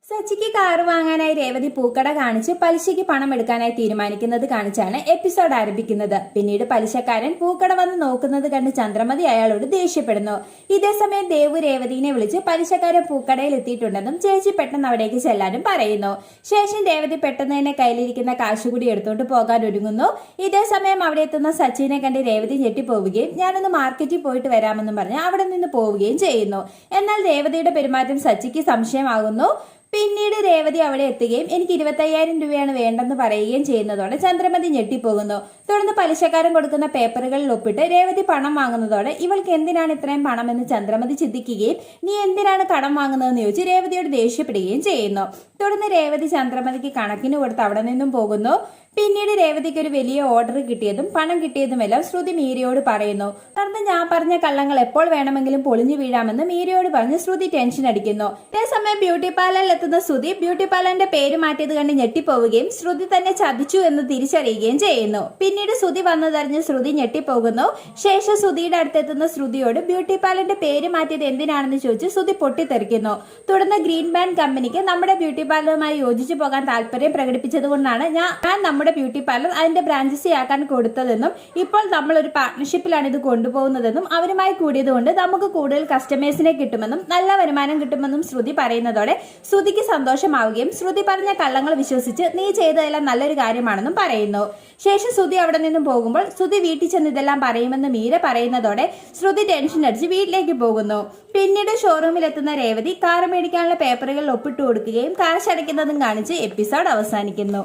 സച്ചിക്ക് car വാങ്ങാനായി Revathi പൂക്കട കാണിച്ച് പലിശയ്ക്ക് പണം എടുക്കാനായി തീരുമാനിക്കുന്നത് കാണിച്ചാണ് എപ്പിസോഡ് ആരംഭിക്കുന്നത്. പിന്നീട് പലിശക്കാരൻ പൂക്കട വന്ന് നോക്കുന്നത് കണ്ട് ചന്ദ്രമതി അയാളോട് ദേഷ്യപ്പെടുന്നു. ഇതേസമയം ദേവു രേവതിനെ വിളിച്ച് പലിശക്കാരൻ പൂക്കടയിൽ എത്തിയിട്ടുണ്ടെന്നും ചേച്ചി പെട്ടെന്ന് അവിടേക്ക് ചെല്ലാനും പറയുന്നു. ശേഷം രേവതി പെട്ടെന്ന് തന്നെ കയ്യിലിരിക്കുന്ന കാശുകൂടി എടുത്തോണ്ട് പോകാൻ ഒരുങ്ങുന്നു. ഇതേസമയം അവിടെ എത്തുന്ന സച്ചിനെ കണ്ട് രേവതി ഞെട്ടിപ്പോവുകയും ഞാനൊന്ന് മാർക്കറ്റിൽ പോയിട്ട് വരാമെന്നും പറഞ്ഞ് അവിടെ നിന്ന് പോവുകയും ചെയ്യുന്നു. എന്നാൽ രേവതിയുടെ പെരുമാറ്റം സച്ചിക്ക് സംശയമാകുന്നു. പിന്നീട് രേവതി അവിടെ എത്തുകയും എനിക്ക് 25,000 രൂപയാണ് വേണ്ടെന്ന് പറയുകയും ചെയ്യുന്നതോടെ ചന്ദ്രമതി ഞെട്ടിപ്പോകുന്നു. തുടർന്ന് പലിശക്കാരൻ കൊടുക്കുന്ന പേപ്പറുകളിൽ ഒപ്പിട്ട് രേവതി പണം വാങ്ങുന്നതോടെ ഇവൾക്ക് എന്തിനാണ് ഇത്രയും പണം എന്ന് ചന്ദ്രമതി ചിന്തിക്കുകയും നീ എന്തിനാണ് കടം വാങ്ങുന്നതെന്ന് ചോദിച്ച് രേവതിയോട് ദേഷ്യപ്പെടുകയും ചെയ്യുന്നു. തുടർന്ന് രേവതി ചന്ദ്രമതിക്ക് കണക്കിന് കൊടുത്ത് അവിടെ നിന്നും പോകുന്നു. പിന്നീട് രേവതിക്ക് ഒരു വലിയ ഓർഡർ കിട്ടിയതും പണം കിട്ടിയതുമെല്ലാം ശ്രുതി മീരയോട് പറയുന്നു. തുടർന്ന് ഞാൻ പറഞ്ഞ കള്ളങ്ങൾ എപ്പോൾ വേണമെങ്കിലും പൊളിഞ്ഞു വീഴാമെന്ന് മീരയോട് പറഞ്ഞ് ശ്രുതി ടെൻഷൻ അടിക്കുന്നു. അതേസമയം ബ്യൂട്ടി പാർലറിൽ എത്തുന്ന ശ്രുതി ബ്യൂട്ടി പാർലറിന്റെ പേര് മാറ്റിയത് കണ്ട് ഞെട്ടിപ്പോവുകയും ശ്രുതി തന്നെ ചതിച്ചു എന്ന് തിരിച്ചറിയുകയും ചെയ്യുന്നു. പിന്നീട് ശ്രുതി വന്നതറിഞ്ഞ് ശ്രുതി ഞെട്ടിപ്പോകുന്നു. ശേഷം ശ്രുതിയുടെ അടുത്തെത്തുന്ന ശ്രുതിയോട് ബ്യൂട്ടി പാർലറിന്റെ പേര് മാറ്റിയത് എന്തിനാണെന്ന് ചോദിച്ച് ശ്രുതി പൊട്ടിത്തെറിക്കുന്നു. തുടർന്ന് ഗ്രീൻ ബാൻഡ് കമ്പനിക്ക് നമ്മുടെ ബ്യൂട്ടി പാർലറുമായി യോജിച്ചു പോകാൻ താല്പര്യം പ്രകടിപ്പിച്ചത് കൊണ്ടാണ് ഞാൻ നമ്മുടെ ബ്യൂട്ടി പാർലർ അതിന്റെ ബ്രാഞ്ചസ് ആക്കാൻ കൊടുത്തതെന്നും ഇപ്പോൾ നമ്മൾ ഒരു പാർട്ട്ണർഷിപ്പിലാണ് ഇത് കൊണ്ടുപോകുന്നതെന്നും അവരുമായി കൂടിയതുകൊണ്ട് നമുക്ക് കൂടുതൽ കസ്റ്റമേഴ്സിനെ കിട്ടുമെന്നും നല്ല വരുമാനം കിട്ടുമെന്നും ശ്രുതി പറയുന്നതോടെ ശ്രുതിക്ക് സന്തോഷമാവുകയും ശ്രുതി പറഞ്ഞ കള്ളങ്ങൾ വിശ്വസിച്ച് നീ ചെയ്തതെല്ലാം നല്ലൊരു കാര്യമാണെന്നും പറയുന്നു. ശേഷം ശ്രുതി അവിടെ നിന്നും പോകുമ്പോൾ ശ്രുതി വീട്ടിൽ ചെന്ന് ഇതെല്ലാം പറയുമെന്ന് മീര പറയുന്നതോടെ ശ്രുതി ടെൻഷൻ അടിച്ച് വീട്ടിലേക്ക് പോകുന്നു. പിന്നീട് ഷോറൂമിൽ എത്തുന്ന രേവതി കാർ മേടിക്കാനുള്ള പേപ്പറുകളിൽ ഒപ്പിട്ട് കൊടുക്കുകയും കാശ് അടയ്ക്കുന്നതും കാണിച്ച് എപ്പിസോഡ് അവസാനിക്കുന്നു.